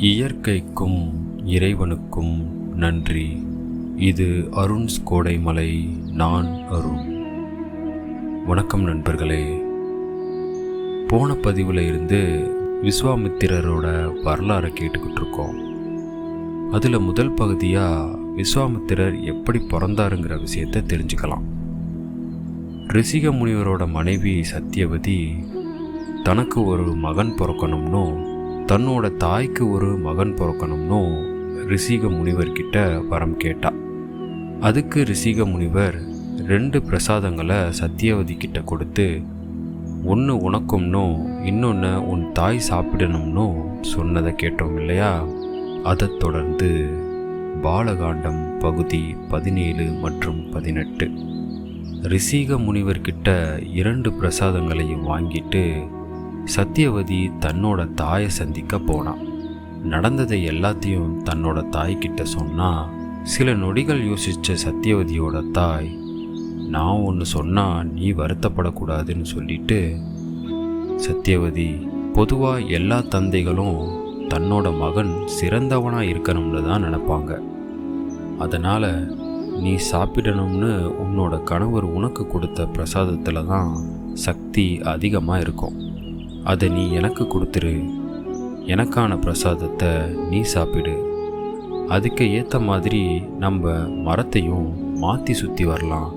இயற்கைக்கும் இறைவனுக்கும் நன்றி. இது அருண்ஸ் கோடைமலை. நான் அருண். வணக்கம் நண்பர்களே. போன பதிவில் இருந்து விஸ்வாமித்திரரோட வரலாறை கேட்டுக்கிட்டு இருக்கோம். அதில் முதல் பகுதியாக விஸ்வாமித்திரர் எப்படி பிறந்தாருங்கிற விஷயத்தை தெரிஞ்சுக்கலாம். ரிஷிக முனிவரோட மனைவி சத்தியவதி தனக்கு ஒரு மகன் பிறக்கணும்னு, தன்னோட தாய்க்கு ஒரு மகன் பிறக்கணும்னு ரிஷிக முனிவர்கிட்ட வரம் கேட்டா. அதுக்கு ரிஷிக முனிவர் 2 பிரசாதங்களை சத்தியவதி கிட்ட கொடுத்து, ஒன்று உனக்கும்னு இன்னொன்று உன் தாய் சாப்பிடணும்னு சொன்னதை கேட்டோம் இல்லையா? அதைத் தொடர்ந்து பாலகாண்டம் பகுதி 17 மற்றும் 18. ரிஷிக முனிவர்கிட்ட 2 பிரசாதங்களையும் வாங்கிட்டு சத்தியவதி தன்னோட தாயை சந்திக்க போனான். நடந்ததை எல்லாத்தையும் தன்னோட தாய்கிட்ட சொன்னா. சில நொடிகள் யோசித்த சத்தியவதியோட தாய், நான் ஒன்று சொன்னால் நீ வருத்தப்படக்கூடாதுன்னு சொல்லிட்டு, சத்தியவதி, பொதுவாக எல்லா தந்தைகளும் தன்னோட மகன் சிறந்தவனாக இருக்கணும்னு தான் நினைப்பாங்க. அதனால் நீ சாப்பிடணும்னு உன்னோட கணவர் உனக்கு கொடுத்த பிரசாதத்தில் தான் சக்தி அதிகமாக இருக்கும். அதை நீ எனக்கு கொடுத்துரு. எனக்கான பிரசாதத்தை நீ சாப்பிடு. அதுக்கு ஏற்ற மாதிரி நம்ம மரத்தையும் மாற்றி சுற்றி வரலாம்.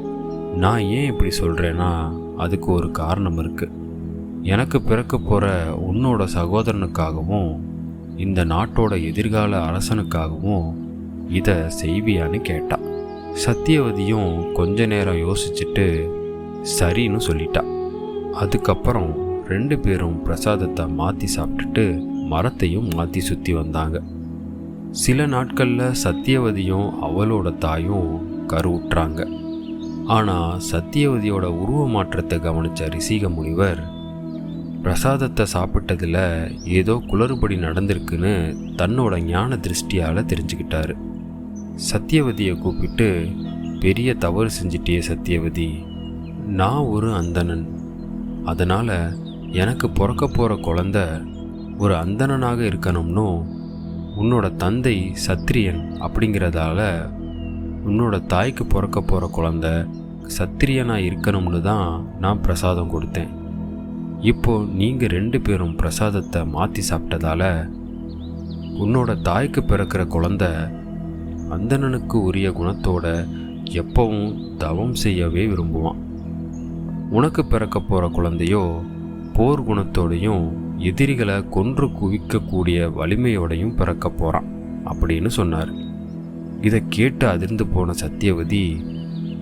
நான் ஏன் இப்படி சொல்கிறேன்னா, அதுக்கு ஒரு காரணம் இருக்குது. எனக்கு பிறக்க போகிற உன்னோட சகோதரனுக்காகவும் இந்த நாட்டோட எதிர்கால அரசனுக்காகவும் இதை செய்வியான்னு கேட்டா. சத்தியவதியும் கொஞ்ச நேரம் யோசிச்சுட்டு சரின்னு சொல்லிட்டா. அதுக்கப்புறம் 2 பேரும் பிரசாதத்தை மாற்றி சாப்பிட்டுட்டு மரத்தையும் மாற்றி சுற்றி வந்தாங்க. சில நாட்களில் சத்தியவதியும் அவளோட தாயும் கருவுற்றாங்க. ஆனால் சத்தியவதியோட உருவ மாற்றத்தை கவனித்த ரிஷிக முனிவர் பிரசாதத்தை சாப்பிட்டதில் ஏதோ குளறுபடி நடந்திருக்குன்னு தன்னோட ஞான திருஷ்டியால் தெரிஞ்சுக்கிட்டாரு. சத்தியவதியை கூப்பிட்டு, பெரிய தவறு செஞ்சிட்டே சத்தியவதி, நான் ஒரு அந்தணன். அதனால் எனக்கு பிறக்க போகிற குழந்த ஒரு அந்தணனாக இருக்கணும்னு, உன்னோட தந்தை சத்திரியன் அப்படிங்கிறதால உன்னோட தாய்க்கு பிறக்க போகிற குழந்த சத்திரியனாக இருக்கணும்னு தான் நான் பிரசாதம் கொடுத்தேன். இப்போது நீங்கள் 2 பேரும் பிரசாதத்தை மாற்றி சாப்பிட்டதால உன்னோட தாய்க்கு பிறக்கிற குழந்த அந்தணனுக்கு உரிய குணத்தோட எப்பவும் தவம் செய்யவே விரும்புவான். உனக்கு பிறக்க போகிற குழந்தையோ போர் குணத்தோடையும் எதிரிகளை கொன்று குவிக்கக்கூடிய வலிமையோடையும் பிறக்க போகிறான் அப்படின்னு சொன்னார். இதை கேட்டு அதிர்ந்து போன சத்தியவதி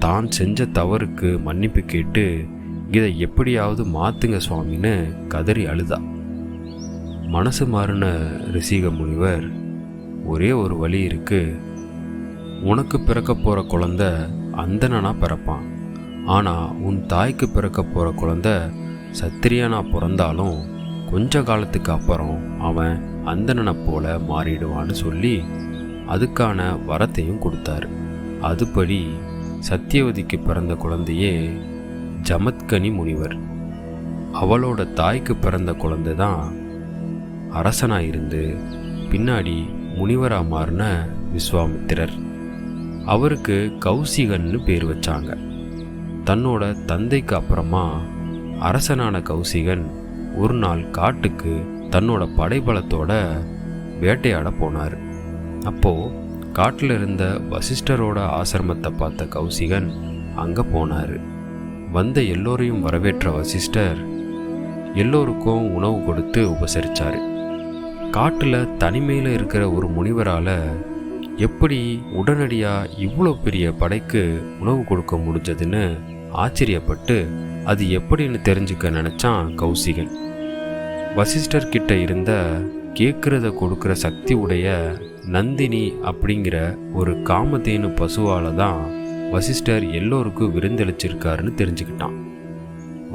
தான் செஞ்ச தவறுக்கு மன்னிப்பு கேட்டு, இதை எப்படியாவது மாற்றுங்க சுவாமின்னு கதறி அழுதா. மனசு மாறின ரிஷிக முனிவர், ஒரே ஒரு வழி இருக்கு. உனக்கு பிறக்க போகிற குழந்த அந்தணனா பிறப்பான். ஆனால் உன் தாய்க்கு பிறக்க போகிற குழந்த சத்திரியனா பிறந்தாலும் கொஞ்ச காலத்துக்கு அப்புறம் அவன் அந்தணனை போல மாறிடுவான்னு சொல்லி அதுக்கான வரத்தையும் கொடுத்தாரு. அதுபடி சத்தியவதிக்கு பிறந்த குழந்தையே ஜமத்கனி முனிவர். அவளோட தாய்க்கு பிறந்த குழந்தை தான் அரசனாக இருந்து பின்னாடி முனிவராக மாறின விஸ்வாமித்திரர். அவருக்கு கௌசிகன்னு பேர் வச்சாங்க. தன்னோட தந்தைக்கு அப்புறமா அரசனான கௌசிகன் ஒரு நாள் காட்டுக்கு தன்னோட படைபலத்தோட வேட்டையாட போனார். அப்போது காட்டில் இருந்த வசிஷ்டரோட ஆசிரமத்தை பார்த்த கௌசிகன் அங்கே போனார். வந்த எல்லோரையும் வரவேற்ற வசிஷ்டர் எல்லோருக்கும் உணவு கொடுத்து உபசரித்தார். காட்டில் தனிமையில் இருக்கிற ஒரு முனிவரால் எப்படி உடனடியாக இவ்வளோ பெரிய படைக்கு உணவு கொடுக்க முடிஞ்சதுன்னு ஆச்சரியப்பட்டு அது எப்படின்னு தெரிஞ்சுக்க நினச்சான் கௌசிகன். வசிஷ்டர்கிட்ட இருந்த கேட்குறத கொடுக்குற சக்தி உடைய நந்தினி அப்படிங்கிற ஒரு காமதேனு பசுவால் தான் வசிஷ்டர் எல்லோருக்கும் விருந்தளிச்சிருக்காருன்னு தெரிஞ்சுக்கிட்டான்.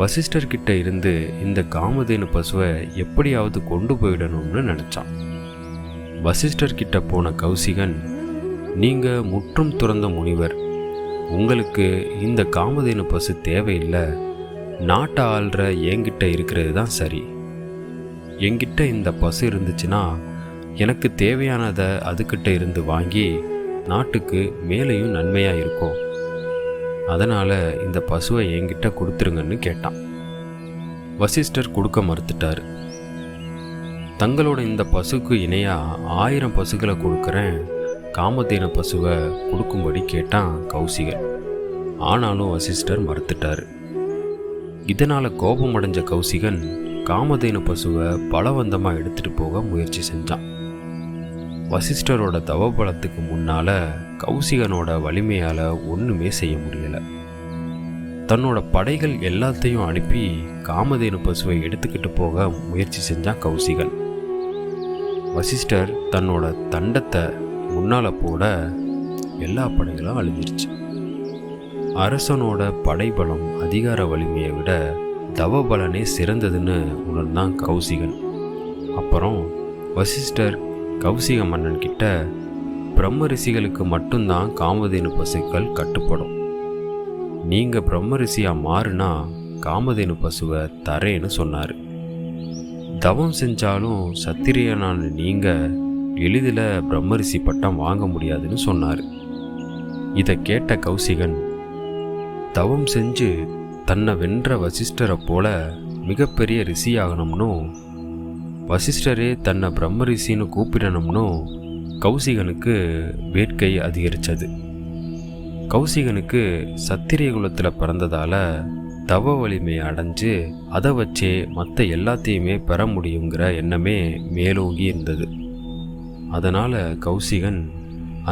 வசிஷ்டர்கிட்ட இருந்து இந்த காமதேனு பசுவை எப்படியாவது கொண்டு போயிடணும்னு நினச்சான். வசிஷ்டர்கிட்ட போன கௌசிகன், நீங்கள் முற்றும் துறந்த முனிவர், உங்களுக்கு இந்த காமதேனு பசு தேவையில்லை. நாட்டை ஆள்ற என்கிட்ட இருக்கிறது தான் சரி. என்கிட்ட இந்த பசு இருந்துச்சுன்னா எனக்கு தேவையானதை அதுக்கிட்ட இருந்து வாங்கி நாட்டுக்கு மேலேயும் நன்மையாக இருக்கும். அதனால் இந்த பசுவை என்கிட்ட கொடுத்துருங்கன்னு கேட்டான். வசிஷ்டர் கொடுக்க மறுத்துட்டார். தங்களோட இந்த பசுக்கு இணையாக 1000 பசுக்களை கொடுக்குறேன், காமதேனு பசுவை கொடுக்கும்படி கேட்டான் கௌசிகன். ஆனாலும் வசிஷ்டர் மறுத்துட்டார். இதனால் கோபமடைஞ்ச கௌசிகன் காமதேனு பசுவை பலவந்தமாக எடுத்துகிட்டு போக முயற்சி செஞ்சான். வசிஷ்டரோட தவபலத்துக்கு முன்னால் கௌசிகனோட வலிமையால் ஒன்றுமே செய்ய முடியலை. தன்னோட படைகள் எல்லாத்தையும் அனுப்பி காமதேனு பசுவை எடுத்துக்கிட்டு போக முயற்சி செஞ்சான் கௌசிகன். வசிஷ்டர் தன்னோட தண்டத்தை முன்னால் போட எல்லா படைகளும் அழிஞ்சிருச்சு. அரசனோட படைபலம் அதிகார வலிமையை விட தவபலனே சிறந்ததுன்னு உணர்ந்தான் கௌசிகன். அப்புறம் வசிஷ்டர் கௌசிக மன்னன் கிட்ட, பிரம்ம ரிஷிகளுக்கு மட்டும்தான் காமதேனு பசுக்கள் கட்டுப்படும், நீங்கள் பிரம்ம ரிஷியாக மாறுனா காமதேனு பசுவை தரேன்னு சொன்னார். தவம் செஞ்சாலும் சத்திரியனான நீங்கள் எளிதில் பிரம்மரிஷி பட்டம் வாங்க முடியாதுன்னு சொன்னார். இதை கேட்ட கௌசிகன் தவம் செஞ்சு தன்னை வென்ற வசிஷ்டரை போல மிகப்பெரிய ரிஷியாகணும்னும் வசிஷ்டரே தன்னை பிரம்ம ரிஷின்னு கூப்பிடணும்னும் கௌசிகனுக்கு வேட்கை அதிகரித்தது. கௌசிகனுக்கு சத்திரிய குலத்தில் பிறந்ததால் தவ வலிமையை அடைஞ்சு அதை வச்சே மற்ற எல்லாத்தையுமே பெற முடியுங்கிற எண்ணமே மேலோங்கி இருந்தது. அதனால் கௌசிகன்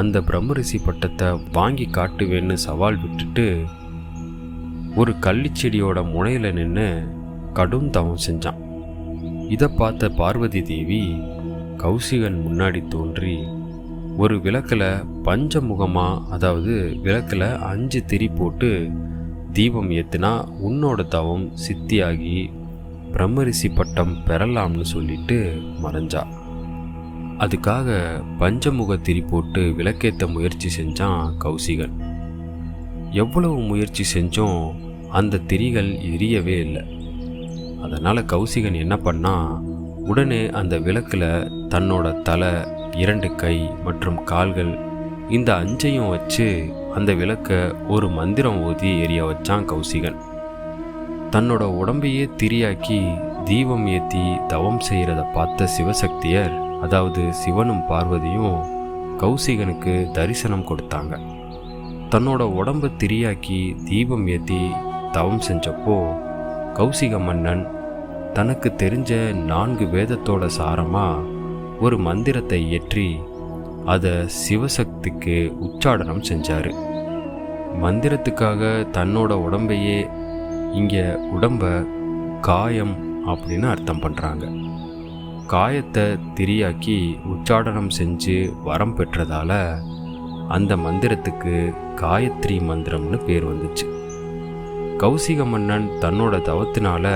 அந்த பிரம்மரிஷி பட்டத்தை வாங்கி காட்டுவேன்னு சவால் விட்டுட்டு ஒரு கள்ளிச்செடியோட முனையில் நின்று கடும் தவம் செஞ்சான். இதை பார்த்த பார்வதி தேவி கௌசிகன் முன்னாடி தோன்றி ஒரு விளக்கில் பஞ்சமுகமாக, அதாவது விளக்கில் 5 திரி போட்டு தீபம் ஏற்றுனா உன்னோட தவம் சித்தியாகி பிரம்மரிஷி பட்டம் பெறலாம்னு சொல்லிட்டு மறைஞ்சா. அதுக்காக பஞ்சமுக திரி போட்டு விளக்கேற்ற முயற்சி செஞ்சான் கௌசிகன். எவ்வளவு முயற்சி செஞ்சோம் அந்த திரிகள் எரியவே இல்லை. அதனால் கௌசிகன் என்ன பண்ணா, உடனே அந்த விளக்கில் தன்னோட தலை, 2 கை மற்றும் கால்கள் இந்த 5ஐயும் வச்சு அந்த விளக்க ஒரு மந்திரம் ஓதி எரிய வச்சான் கௌசிகன். தன்னோட உடம்பையே திரியாக்கி தீபம் ஏற்றி தவம் செய்கிறத பார்த்த சிவசக்தியர், அதாவது சிவனும் பார்வதியும் கௌசிகனுக்கு தரிசனம் கொடுத்தாங்க. தன்னோட உடம்பை திரியாக்கி தீபம் ஏற்றி தவம் செஞ்சப்போ கௌசிக மன்னன் தனக்கு தெரிஞ்ச 4 வேதத்தோட சாரமாக ஒரு மந்திரத்தை இயற்றி அதை சிவசக்திக்கு உச்சாடனம் செஞ்சார். மந்திரத்துக்காக தன்னோட உடம்பையே இங்கே உடம்ப காயம் அப்படின்னு அர்த்தம் பண்ணுறாங்க. காயத்தை திரியாக்கி உச்சாடனம் செஞ்சு வரம் பெற்றதால் அந்த மந்திரத்துக்கு காயத்ரி மந்திரம்னு பேர் வந்துச்சு. கௌசிக மன்னன் தன்னோட தவத்தினால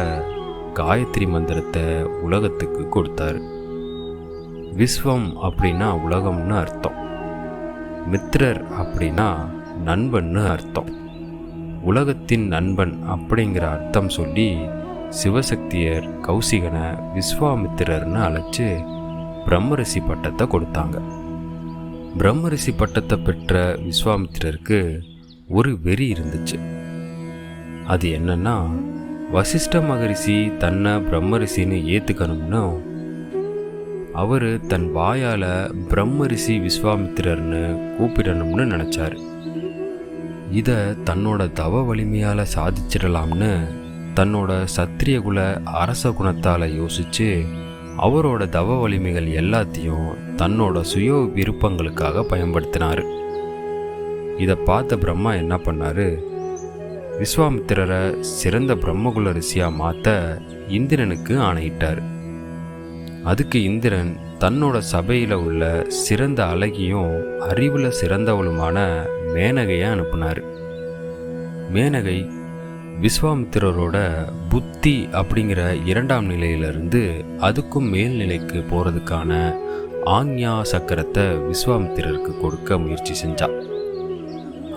காயத்ரி மந்திரத்தை உலகத்துக்கு கொடுத்தாரு. விஸ்வம் அப்படின்னா உலகம்னு அர்த்தம். மித்ரர் அப்படின்னா நண்பன்னு அர்த்தம். உலகத்தின் நண்பன் அப்படிங்கிற அர்த்தம் சொல்லி சிவசக்தியர் கௌசிகனை விஸ்வாமித்திரர்னு அழைச்சி பிரம்மரிஷி பட்டத்தை கொடுத்தாங்க. பிரம்மரிஷி பட்டத்தை பெற்ற விஸ்வாமித்திரருக்கு ஒரு வெறி இருந்துச்சு. அது என்னன்னா, வசிஷ்ட மகரிஷி தன்னை பிரம்மரிஷின்னு ஏற்றுக்கணும்னு அவர் தன் வாயால் பிரம்மரிஷி விஸ்வாமித்திரர்னு கூப்பிடணும்னு நினச்சார். இதை தன்னோட தவ வலிமையால் சாதிச்சிடலாம்னு தன்னோட சத்திரியகுல அரச குணத்தால் யோசித்து அவரோட தவ வலிமைகள் எல்லாத்தையும் தன்னோட சுய விருப்பங்களுக்காக பயன்படுத்தினார். இதை பார்த்த பிரம்மா என்ன பண்ணார், விஸ்வாமித்திரரை சிறந்த பிரம்மகுல ரிஷியாக மாற்ற இந்திரனுக்கு ஆணையிட்டார். அதுக்கு இந்திரன் தன்னோட சபையில் உள்ள சிறந்த அழகியும் அறிவில் சிறந்தவளுமான மேனகையை அனுப்புனார். மேனகை விஸ்வாமித்திரரோட புத்தி அப்படிங்கிற 2ஆம் நிலையிலிருந்து அதுக்கும் மேல்நிலைக்கு போகிறதுக்கான ஆக்ஞா சக்கரத்தை விஸ்வாமித்திரருக்கு கொடுக்க முயற்சி செஞ்சா.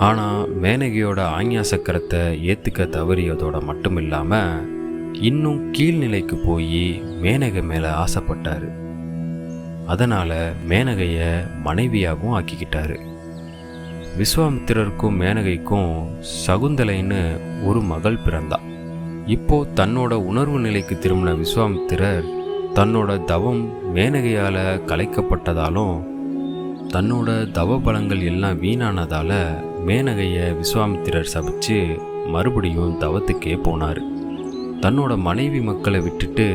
ஆனால் மேனகையோட ஆக்ஞா சக்கரத்தை ஏற்றுக்க தவறியதோட மட்டும் இல்லாமல் இன்னும் கீழ்நிலைக்கு போய் மேனகை மேலே ஆசைப்பட்டார். அதனால் மேனகையை மனைவியாகவும் ஆக்கிக்கிட்டாரு. விஸ்வாமித்திரருக்கும் மேனகைக்கும் சகுந்தலைன்னு ஒரு மகள் பிறந்தா. இப்போ தன்னோட உணர்வு நிலைக்கு திரும்பின விஸ்வாமித்திரர் தன்னோட தவம் மேனகையால் கலைக்கப்பட்டதாலும் தன்னோட தவ பலங்கள் எல்லாம் வீணானதால் மேனகையை விஸ்வாமித்திரர் சபிச்சு மறுபடியும் தவத்துக்கே போனார். தன்னோட மனைவி மக்களை விட்டுட்டு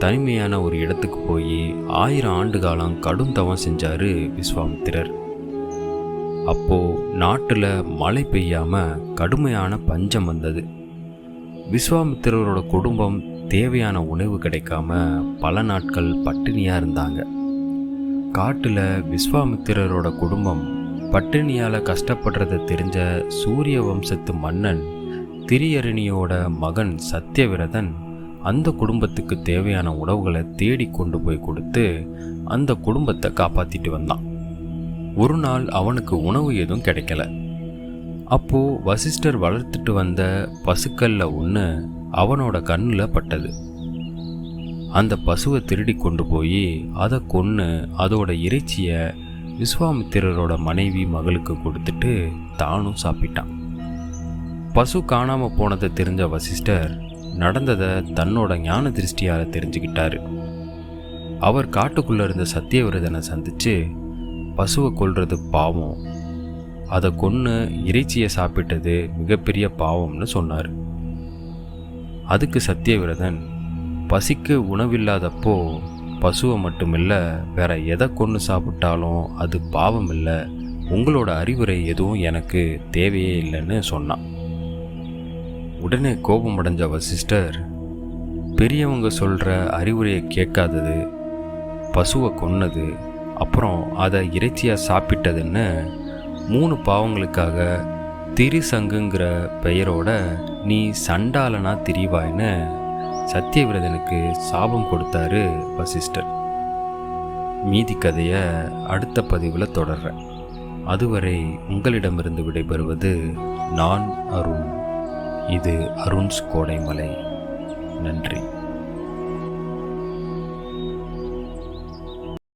தனிமையான ஒரு இடத்துக்கு போய் 1000 ஆண்டு காலம் கடும் தவம் செஞ்சார் விஸ்வாமித்திரர். அப்போது நாட்டில் மழை பெய்யாமல் கடுமையான பஞ்சம் வந்தது. விஸ்வாமித்திரரோட குடும்பம் தேவையான உணவு கிடைக்காம பல நாட்கள் பட்டினியாக இருந்தாங்க. காட்டில் விஸ்வாமித்திரரோட குடும்பம் பட்டினியால் கஷ்டப்படுறத தெரிஞ்ச சூரிய வம்சத்து மன்னன் திரியரணியோட மகன் சத்தியவிரதன் அந்த குடும்பத்துக்கு தேவையான உணவுகளை தேடி கொண்டு போய் கொடுத்து அந்த குடும்பத்தை காப்பாற்றிட்டு வந்தான். ஒரு நாள் அவனுக்கு உணவு எதுவும் கிடைக்கல. அப்போது வசிஷ்டர் வளர்த்துட்டு வந்த பசுக்கல்ல ஒன்று அவனோட கண்ணில் பட்டது. அந்த பசுவை திருடி கொண்டு போய் அதை கொன்று அதோட இறைச்சியை விஸ்வாமித்திரரோட மனைவி மகளுக்கு கொடுத்துட்டு தானும் சாப்பிட்டான். பசு காணாமல் போனதை தெரிஞ்ச வசிஷ்டர் நடந்ததை தன்னோட ஞான திருஷ்டியால் தெரிஞ்சுக்கிட்டாரு. அவர் காட்டுக்குள்ளே இருந்த சத்தியவிரதனை சந்தித்து பசுவை கொல்றது பாவம், அதை கொன்று இறைச்சியை சாப்பிட்டது மிகப்பெரிய பாவம்னு சொன்னார். அதுக்கு சத்தியவிரதன், பசிக்கு உணவில்லாதப்போ பசுவை மட்டுமில்ல வேற எதை கொன்று சாப்பிட்டாலும் அது பாவம் இல்லை, உங்களோட அறிவுரை எதுவும் எனக்கு தேவையே இல்லைன்னு சொன்னான். உடனே கோபமடைஞ்ச வசிஷ்டர், பெரியவங்க சொல்கிற அறிவுரையை கேட்காதது, பசுவை கொன்னது, அப்புறம் அதை இறைச்சியாக சாப்பிட்டதுன்னு 3 பாவங்களுக்காக திரிசங்குங்கிற பெயரோட நீ சண்டாளனா திரிவாய்ன்னு சத்தியவிரதனுக்கு சாபம் கொடுத்தாரு வசிஷ்டர். மீதி கதையை அடுத்த பதிவில் தொடர்றேன். அதுவரை உங்களிடமிருந்து விடைபெறுவது நான் அருண். இது அருண்ஸ் கோடைமலை. நன்றி.